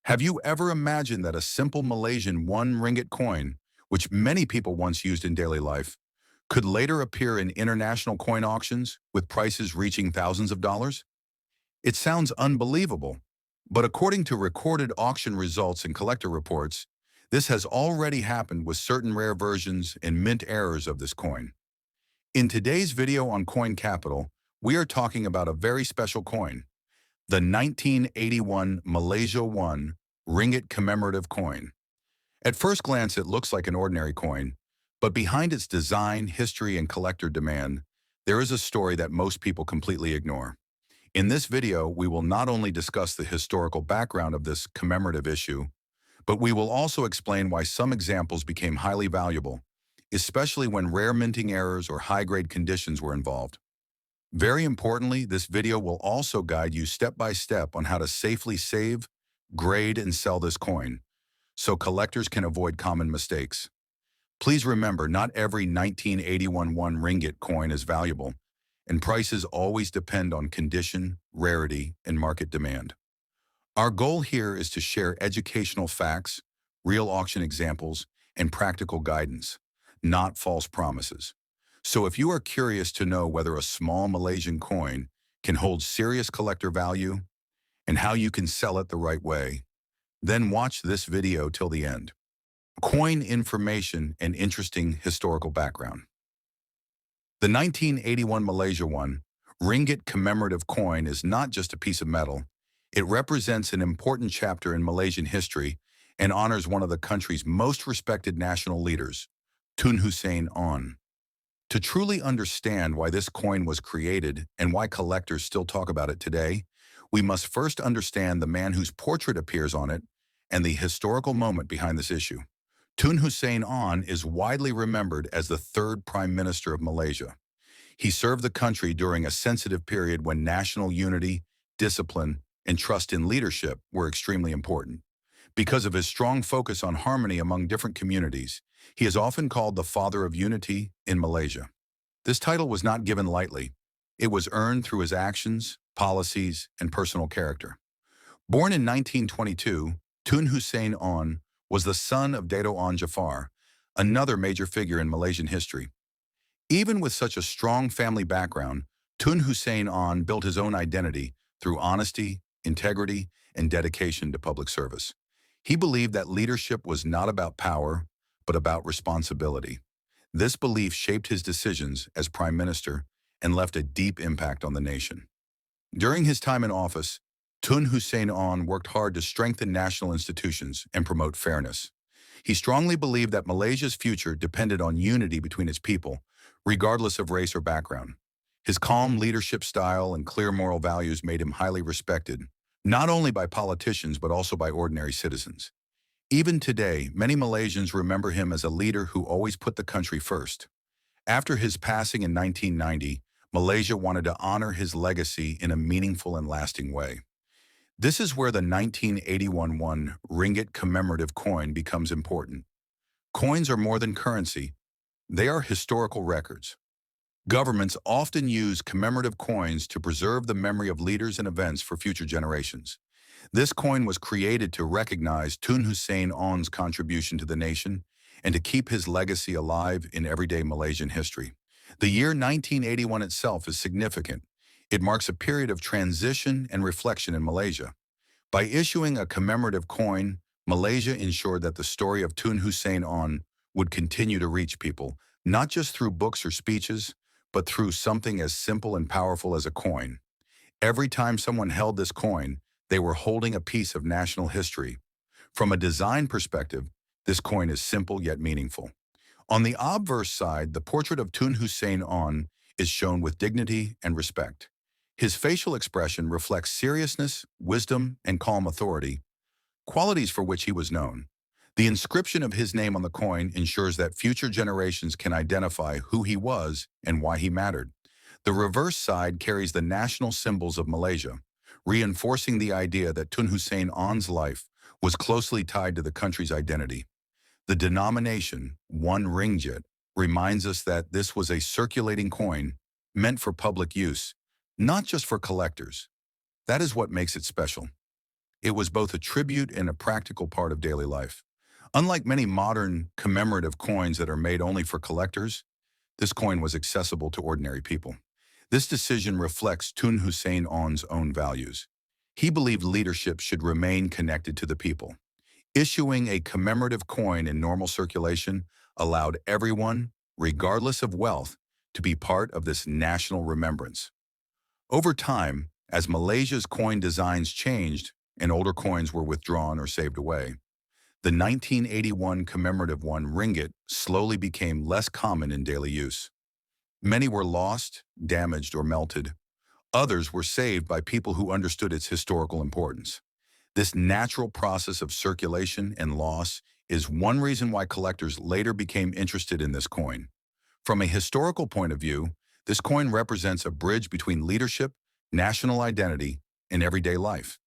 Have you ever imagined that a simple Malaysian 1 ringgit coin, which many people once used in daily life, could later appear in international coin auctions with prices reaching thousands of dollars? It sounds unbelievable, but according to recorded auction results and collector reports, this has already happened with certain rare versions and mint errors of this coin. In today's video on Coin Capital, we are talking about a very special coin, the 1981 Malaysia 1 Ringgit Commemorative coin. At first glance, it looks like an ordinary coin, but behind its design, history, and collector demand, there is a story that most people completely ignore. In this video, we will not only discuss the historical background of this commemorative issue, but we will also explain why some examples became highly valuable, especially when rare minting errors or high-grade conditions were involved. Very importantly, this video will also guide you step by step on how to safely save, grade, and sell this coin, so collectors can avoid common mistakes. Please remember, not every 1981 1 ringgit coin is valuable, and prices always depend on condition, rarity, and market demand. Our goal here is to share educational facts, real auction examples, and practical guidance, not false promises. So if you are curious to know whether a small Malaysian coin can hold serious collector value and how you can sell it the right way, then watch this video till the end. Coin information and interesting historical background. The 1981 Malaysia 1 Ringgit Commemorative coin is not just a piece of metal. It represents an important chapter in Malaysian history and honors one of the country's most respected national leaders, Tun Hussein Onn. To truly understand why this coin was created and why collectors still talk about it today, we must first understand the man whose portrait appears on it and the historical moment behind this issue. Tun Hussein Onn is widely remembered as the third Prime Minister of Malaysia. He served the country during a sensitive period when national unity, discipline, and trust in leadership were extremely important. Because of his strong focus on harmony among different communities, he is often called the Father of Unity in Malaysia. This title was not given lightly. It was earned through his actions, policies, and personal character. Born in 1922, Tun Hussein Onn was the son of Dato' Onn Jaafar, another major figure in Malaysian history. Even with such a strong family background, Tun Hussein Onn built his own identity through honesty, integrity, and dedication to public service. He believed that leadership was not about power, but about responsibility. This belief shaped his decisions as Prime Minister and left a deep impact on the nation. During his time in office, Tun Hussein Onn worked hard to strengthen national institutions and promote fairness. He strongly believed that Malaysia's future depended on unity between its people, regardless of race or background. His calm leadership style and clear moral values made him highly respected, not only by politicians but also by ordinary citizens. Even today, many Malaysians remember him as a leader who always put the country first. After his passing in 1990, Malaysia wanted to honor his legacy in a meaningful and lasting way. This is where the 1981 1 Ringgit Commemorative coin becomes important. Coins are more than currency. They are historical records. Governments often use commemorative coins to preserve the memory of leaders and events for future generations. This coin was created to recognize Tun Hussein Onn's contribution to the nation and to keep his legacy alive in everyday Malaysian history. The year 1981 itself is significant. It marks a period of transition and reflection in Malaysia. By issuing a commemorative coin, Malaysia ensured that the story of Tun Hussein Onn would continue to reach people, not just through books or speeches, but through something as simple and powerful as a coin. Every time someone held this coin, they were holding a piece of national history. From a design perspective, this coin is simple yet meaningful. On the obverse side, the portrait of Tun Hussein Onn is shown with dignity and respect. His facial expression reflects seriousness, wisdom, and calm authority, qualities for which he was known. The inscription of his name on the coin ensures that future generations can identify who he was and why he mattered. The reverse side carries the national symbols of Malaysia, reinforcing the idea that Tun Hussein Onn's life was closely tied to the country's identity. The denomination, 1 ringgit, reminds us that this was a circulating coin meant for public use, not just for collectors. That is what makes it special. It was both a tribute and a practical part of daily life. Unlike many modern commemorative coins that are made only for collectors, this coin was accessible to ordinary people. This decision reflects Tun Hussein Onn's own values. He believed leadership should remain connected to the people. Issuing a commemorative coin in normal circulation allowed everyone, regardless of wealth, to be part of this national remembrance. Over time, as Malaysia's coin designs changed and older coins were withdrawn or saved away, the 1981 commemorative Ringgit slowly became less common in daily use. Many were lost, damaged, or melted. Others were saved by people who understood its historical importance. This natural process of circulation and loss is one reason why collectors later became interested in this coin. From a historical point of view, this coin represents a bridge between leadership, national identity, and everyday life.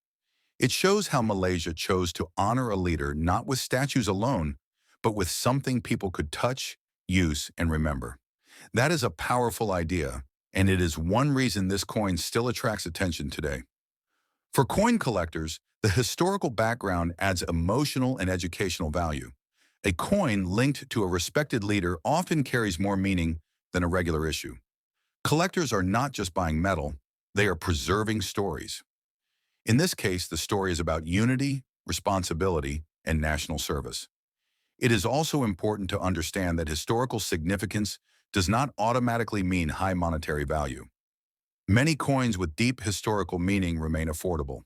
It shows how Malaysia chose to honor a leader not with statues alone, but with something people could touch, use, and remember. That is a powerful idea, and it is one reason this coin still attracts attention today. For coin collectors, the historical background adds emotional and educational value. A coin linked to a respected leader often carries more meaning than a regular issue. Collectors are not just buying metal, they are preserving stories. In this case, the story is about unity, responsibility, and national service. It is also important to understand that historical significance does not automatically mean high monetary value. Many coins with deep historical meaning remain affordable.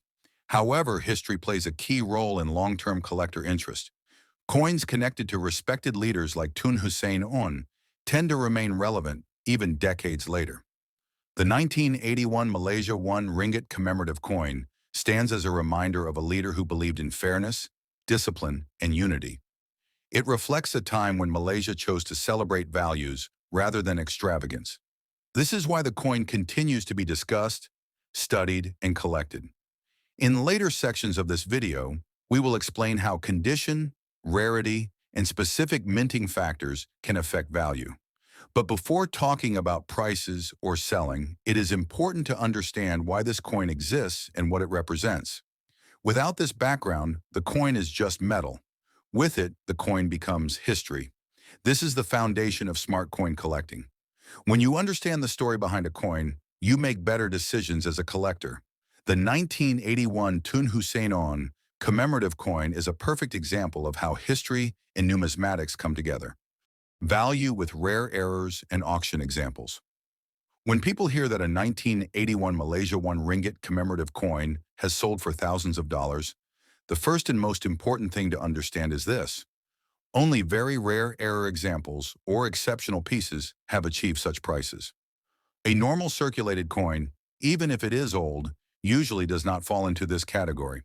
However, history plays a key role in long-term collector interest. Coins connected to respected leaders like Tun Hussein Onn tend to remain relevant even decades later. The 1981 Malaysia Ringgit Commemorative coin stands as a reminder of a leader who believed in fairness, discipline, and unity. It reflects a time when Malaysia chose to celebrate values rather than extravagance. This is why the coin continues to be discussed, studied, and collected. In later sections of this video, we will explain how condition, rarity, and specific minting factors can affect value. But before talking about prices or selling, it is important to understand why this coin exists and what it represents. Without this background, the coin is just metal. With it, the coin becomes history. This is the foundation of smart coin collecting. When you understand the story behind a coin, you make better decisions as a collector. The 1981 Tun Hussein Onn commemorative coin is a perfect example of how history and numismatics come together. Value with rare errors and auction examples. When people hear that a 1981 Malaysia Ringgit commemorative coin has sold for thousands of dollars, the first and most important thing to understand is this: only very rare error examples or exceptional pieces have achieved such prices. A normal circulated coin, even if it is old, usually does not fall into this category.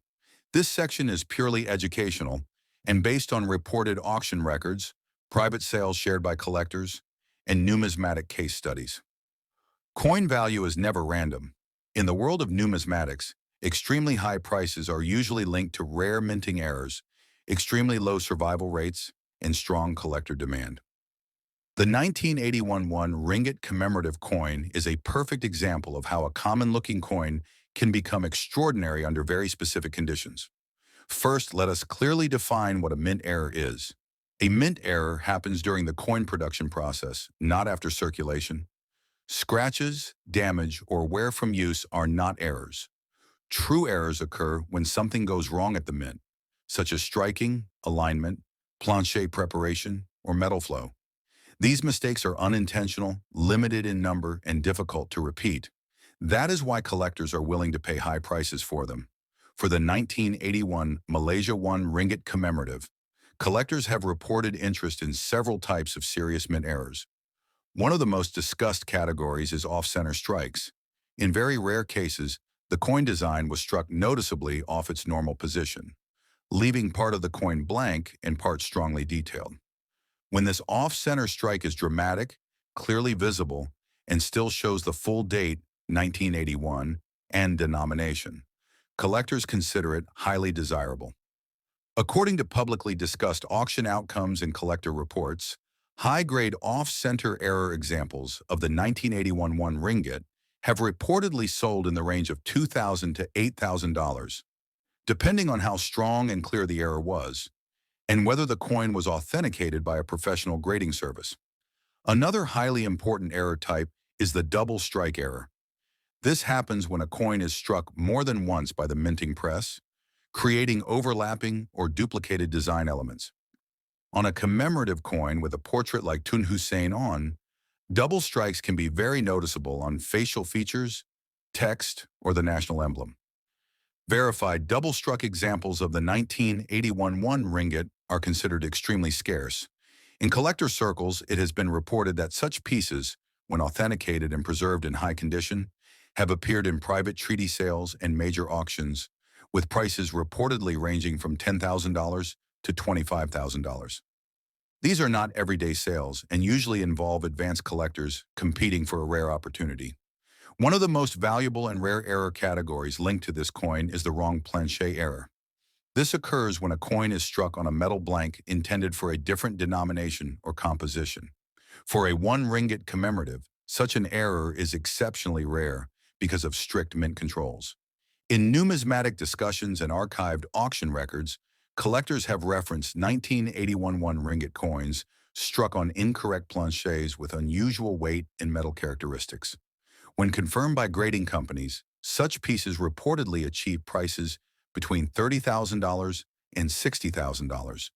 This section is purely educational and based on reported auction records, private sales shared by collectors, and numismatic case studies. Coin value is never random. In the world of numismatics, extremely high prices are usually linked to rare minting errors, extremely low survival rates, and strong collector demand. The 1981 Ringgit commemorative coin is a perfect example of how a common-looking coin can become extraordinary under very specific conditions. First, let us clearly define what a mint error is. A mint error happens during the coin production process, not after circulation. Scratches, damage, or wear from use are not errors. True errors occur when something goes wrong at the mint, such as striking, alignment, planchet preparation, or metal flow. These mistakes are unintentional, limited in number, and difficult to repeat. That is why collectors are willing to pay high prices for them. For the 1981 Malaysia Ringgit commemorative, collectors have reported interest in several types of serious mint errors. One of the most discussed categories is off-center strikes. In very rare cases, the coin design was struck noticeably off its normal position, leaving part of the coin blank and part strongly detailed. When this off-center strike is dramatic, clearly visible, and still shows the full date, 1981, and denomination, collectors consider it highly desirable. According to publicly discussed auction outcomes and collector reports, high-grade off-center error examples of the 1981 Ringgit have reportedly sold in the range of $2,000 to $8,000. depending on how strong and clear the error was, and whether the coin was authenticated by a professional grading service. Another highly important error type is the double strike error. This happens when a coin is struck more than once by the minting press, creating overlapping or duplicated design elements. On a commemorative coin with a portrait like Tun Hussein Onn, double strikes can be very noticeable on facial features, text, or the national emblem. Verified double-struck examples of the 1981 1 ringgit are considered extremely scarce. In collector circles, it has been reported that such pieces, when authenticated and preserved in high condition, have appeared in private treaty sales and major auctions, with prices reportedly ranging from $10,000 to $25,000. These are not everyday sales and usually involve advanced collectors competing for a rare opportunity. One of the most valuable and rare error categories linked to this coin is the wrong Planchet error. This occurs when a coin is struck on a metal blank intended for a different denomination or composition. For a 1 ringgit commemorative, such an error is exceptionally rare because of strict mint controls. In numismatic discussions and archived auction records, collectors have referenced 1981 1 ringgit coins struck on incorrect planchets with unusual weight and metal characteristics. When confirmed by grading companies, such pieces reportedly achieve prices between $30,000 and $60,000,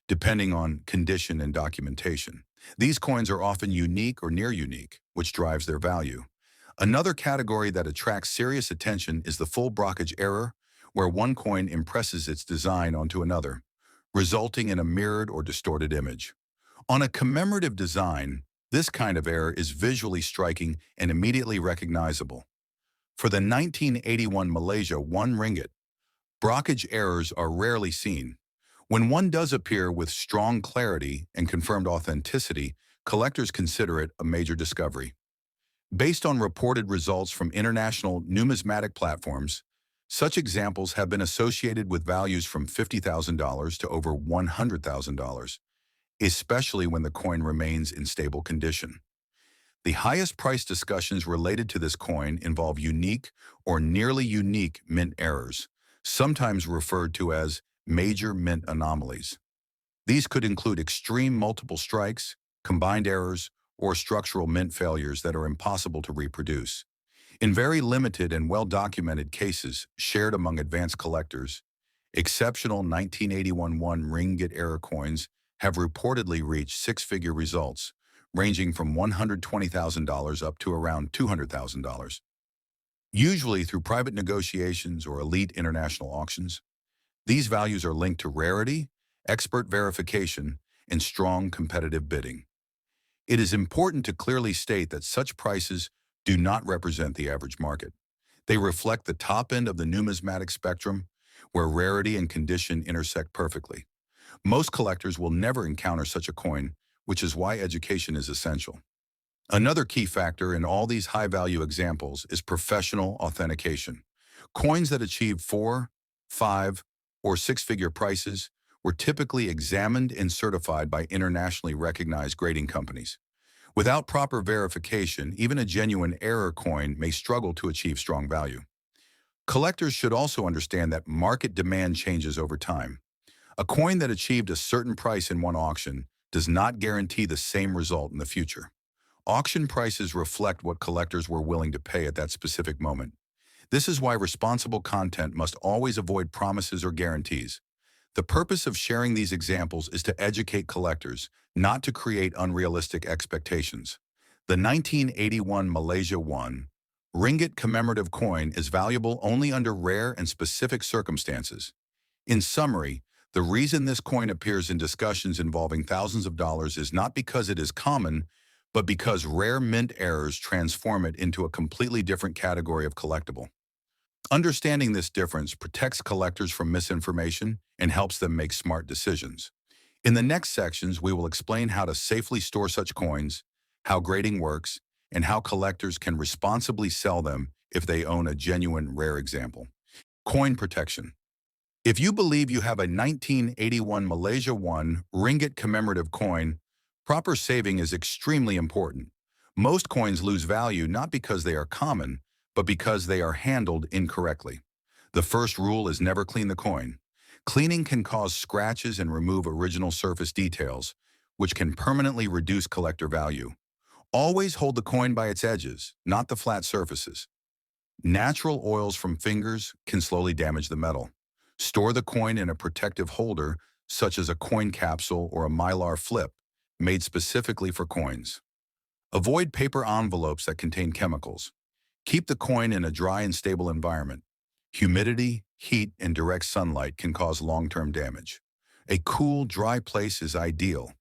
depending on condition and documentation. These coins are often unique or near unique, which drives their value. Another category that attracts serious attention is the full Brockage error, where one coin impresses its design onto another, resulting in a mirrored or distorted image. On a commemorative design, this kind of error is visually striking and immediately recognizable. For the 1981 Malaysia 1 ringgit, Brockage errors are rarely seen. When one does appear with strong clarity and confirmed authenticity, collectors consider it a major discovery. Based on reported results from international numismatic platforms, such examples have been associated with values from $50,000 to over $100,000. Especially when the coin remains in stable condition. The highest price discussions related to this coin involve unique or nearly unique mint errors, sometimes referred to as major mint anomalies. These could include extreme multiple strikes, combined errors, or structural mint failures that are impossible to reproduce. In very limited and well-documented cases shared among advanced collectors, exceptional 1981 1 ringgit error coins have reportedly reached six-figure results, ranging from $120,000 up to around $200,000. Usually through private negotiations or elite international auctions, these values are linked to rarity, expert verification, and strong competitive bidding. It is important to clearly state that such prices do not represent the average market. They reflect the top end of the numismatic spectrum, where rarity and condition intersect perfectly. Most collectors will never encounter such a coin, which is why education is essential. Another key factor in all these high-value examples is professional authentication. Coins that achieve 4, 5, or six-figure prices were typically examined and certified by internationally recognized grading companies. Without proper verification, even a genuine error coin may struggle to achieve strong value. Collectors should also understand that market demand changes over time. A coin that achieved a certain price in one auction does not guarantee the same result in the future. Auction prices reflect what collectors were willing to pay at that specific moment. This is why responsible content must always avoid promises or guarantees. The purpose of sharing these examples is to educate collectors, not to create unrealistic expectations. The 1981 Malaysia 1 ringgit commemorative coin is valuable only under rare and specific circumstances. In summary, the reason this coin appears in discussions involving thousands of dollars is not because it is common, but because rare mint errors transform it into a completely different category of collectible. Understanding this difference protects collectors from misinformation and helps them make smart decisions. In the next sections, we will explain how to safely store such coins, how grading works, and how collectors can responsibly sell them if they own a genuine rare example. Coin protection. If you believe you have a 1981 Malaysia 1 ringgit commemorative coin, proper saving is extremely important. Most coins lose value not because they are common, but because they are handled incorrectly. The first rule is never clean the coin. Cleaning can cause scratches and remove original surface details, which can permanently reduce collector value. Always hold the coin by its edges, not the flat surfaces. Natural oils from fingers can slowly damage the metal. Store the coin in a protective holder, such as a coin capsule or a mylar flip, made specifically for coins. Avoid paper envelopes that contain chemicals. Keep the coin in a dry and stable environment. Humidity, heat, and direct sunlight can cause long-term damage. A cool, dry place is ideal.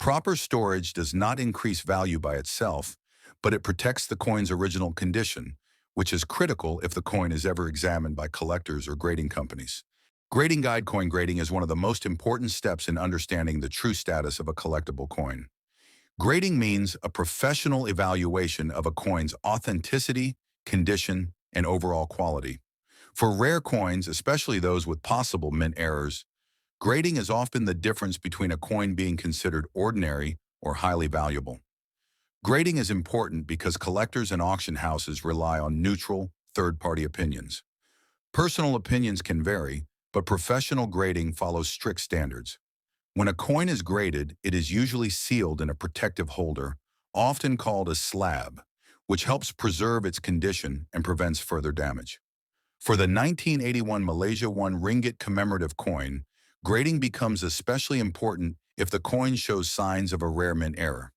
Proper storage does not increase value by itself, but it protects the coin's original condition, which is critical if the coin is ever examined by collectors or grading companies. Grading guide coin grading is one of the most important steps in understanding the true status of a collectible coin. Grading means a professional evaluation of a coin's authenticity, condition, and overall quality. For rare coins, especially those with possible mint errors, grading is often the difference between a coin being considered ordinary or highly valuable. Grading is important because collectors and auction houses rely on neutral, third-party opinions. Personal opinions can vary, but professional grading follows strict standards. When a coin is graded, it is usually sealed in a protective holder, often called a slab, which helps preserve its condition and prevents further damage. For the 1981 Malaysia 1 Ringgit Commemorative coin, grading becomes especially important if the coin shows signs of a rare mint error.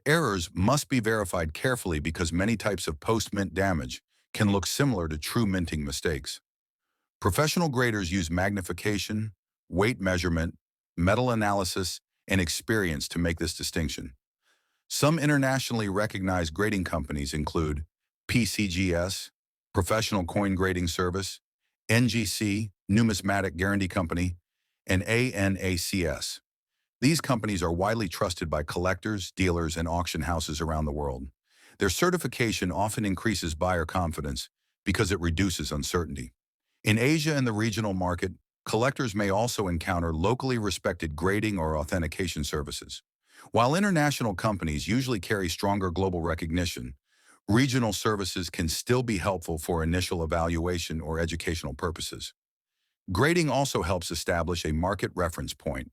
Errors must be verified carefully because many types of post-mint damage can look similar to true minting mistakes. Professional graders use magnification, weight measurement, metal analysis, and experience to make this distinction. Some internationally recognized grading companies include PCGS, Professional Coin Grading Service, NGC, Numismatic Guarantee Company, and ANACS. These companies are widely trusted by collectors, dealers, and auction houses around the world. Their certification often increases buyer confidence because it reduces uncertainty. In Asia and the regional market, collectors may also encounter locally respected grading or authentication services. While international companies usually carry stronger global recognition, regional services can still be helpful for initial evaluation or educational purposes. Grading also helps establish a market reference point.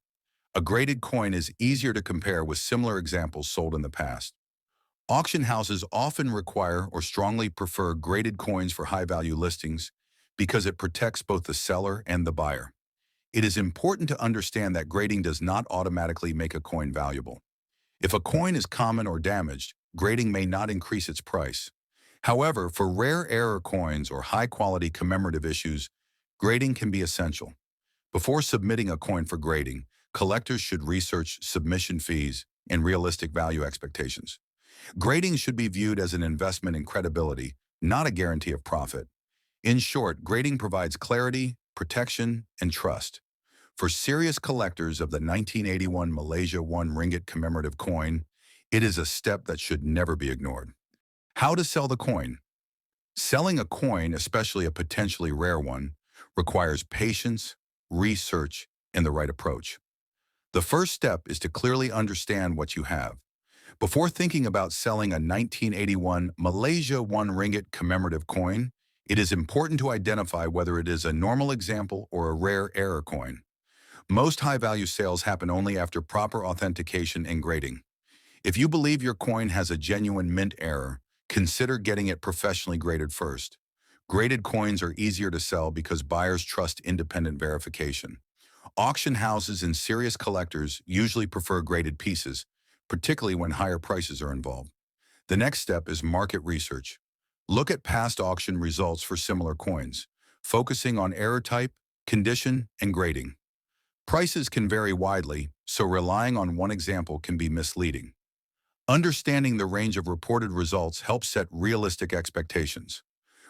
A graded coin is easier to compare with similar examples sold in the past. Auction houses often require or strongly prefer graded coins for high-value listings because it protects both the seller and the buyer. It is important to understand that grading does not automatically make a coin valuable. If a coin is common or damaged, grading may not increase its price. However, for rare error coins or high-quality commemorative issues, grading can be essential. Before submitting a coin for grading, collectors should research submission fees and realistic value expectations. Grading should be viewed as an investment in credibility, not a guarantee of profit. In short, grading provides clarity, protection, and trust. For serious collectors of the 1981 Malaysia 1 Ringgit Commemorative coin, it is a step that should never be ignored. How to sell the coin? Selling a coin, especially a potentially rare one, requires patience, research, and the right approach. The first step is to clearly understand what you have. Before thinking about selling a 1981 Malaysia 1 Ringgit Commemorative coin, it is important to identify whether it is a normal example or a rare error coin. Most high-value sales happen only after proper authentication and grading. If you believe your coin has a genuine mint error, consider getting it professionally graded first. Graded coins are easier to sell because buyers trust independent verification. Auction houses and serious collectors usually prefer graded pieces, particularly when higher prices are involved. The next step is market research. Look at past auction results for similar coins, focusing on error type, condition, and grading. Prices can vary widely, so relying on one example can be misleading. Understanding the range of reported results helps set realistic expectations.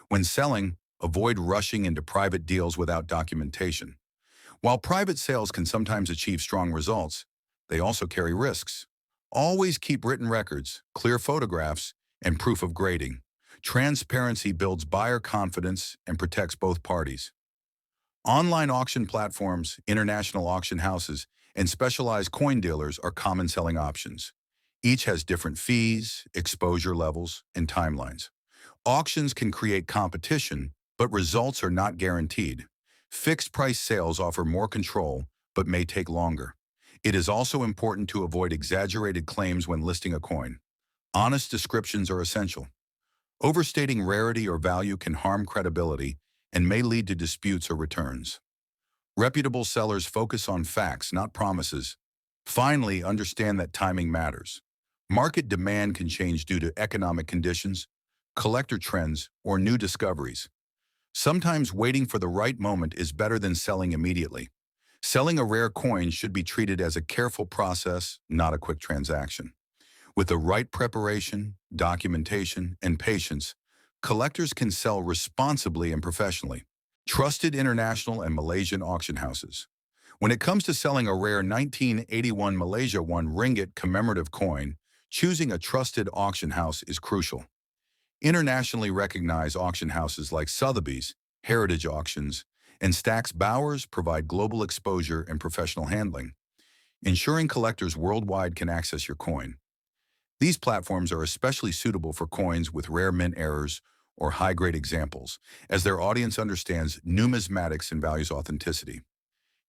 When selling, avoid rushing into private deals without documentation. While private sales can sometimes achieve strong results, they also carry risks. Always keep written records, clear photographs, and proof of grading. Transparency builds buyer confidence and protects both parties. Online auction platforms, international auction houses, and specialized coin dealers are common selling options. Each has different fees, exposure levels, and timelines. Auctions can create competition, But results are not guaranteed. Fixed-price sales offer more control, but may take longer. It is also important to avoid exaggerated claims when listing a coin. Honest descriptions are essential. Overstating rarity or value can harm credibility and may lead to disputes or returns. Reputable sellers focus on facts, not promises. Finally, understand that timing matters. Market demand can change due to economic conditions, collector trends, or new discoveries. Sometimes waiting for the right moment is better than selling immediately. Selling a rare coin should be treated as a careful process, not a quick transaction. With the right preparation, documentation, and patience, collectors can sell responsibly and professionally. Trusted international and Malaysian auction houses. When it comes to selling a rare 1981 Malaysia 1 Ringgit commemorative coin, choosing a trusted auction house is crucial. Internationally recognized auction houses like Sotheby's, Heritage Auctions, and Stack's Bowers provide global exposure and professional handling, ensuring collectors worldwide can access your coin. These platforms are especially suitable for coins with rare mint errors or high-grade examples, as their audience understands numismatics and values authenticity.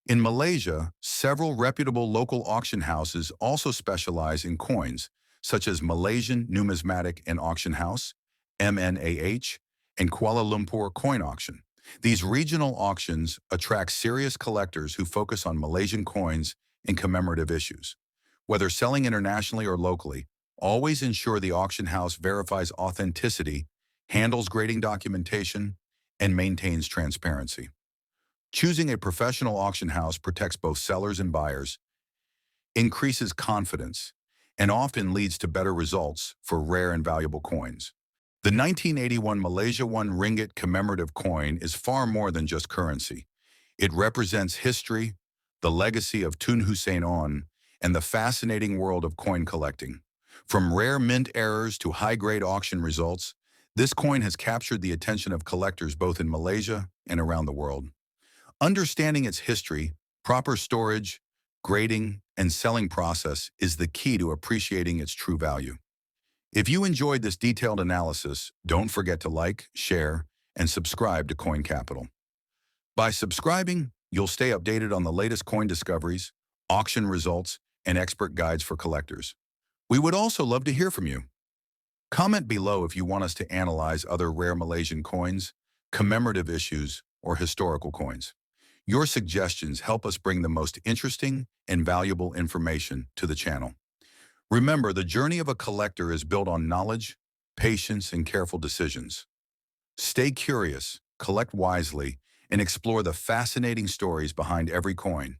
In Malaysia, several reputable local auction houses also specialize in coins, such as Malaysian Numismatic and Auction House, MNAH, and Kuala Lumpur Coin Auction. These regional auctions attract serious collectors who focus on Malaysian coins and commemorative issues. Whether selling internationally or locally, always ensure the auction house verifies authenticity, handles grading documentation, and maintains transparency. Choosing a professional auction house protects both sellers and buyers, increases confidence, and often leads to better results for rare and valuable coins. The 1981 Malaysia 1 Ringgit commemorative coin is far more than just currency. It represents history, the legacy of Tun Hussein Onn, and the fascinating world of coin collecting. From rare mint errors to high-grade auction results, this coin has captured the attention of collectors both in Malaysia and around the world. Understanding its history, proper storage, grading, and selling process is the key to appreciating its true value. If you enjoyed this detailed analysis, don't forget to like, share, and subscribe to Coin Capital. By subscribing, you'll stay updated on the latest coin discoveries, auction results, and expert guides for collectors. We would also love to hear from you. Comment below if you want us to analyze other rare Malaysian coins, commemorative issues, or historical coins. Your suggestions help us bring the most interesting and valuable information to the channel. Remember, the journey of a collector is built on knowledge, patience, and careful decisions. Stay curious, collect wisely, and explore the fascinating stories behind every coin.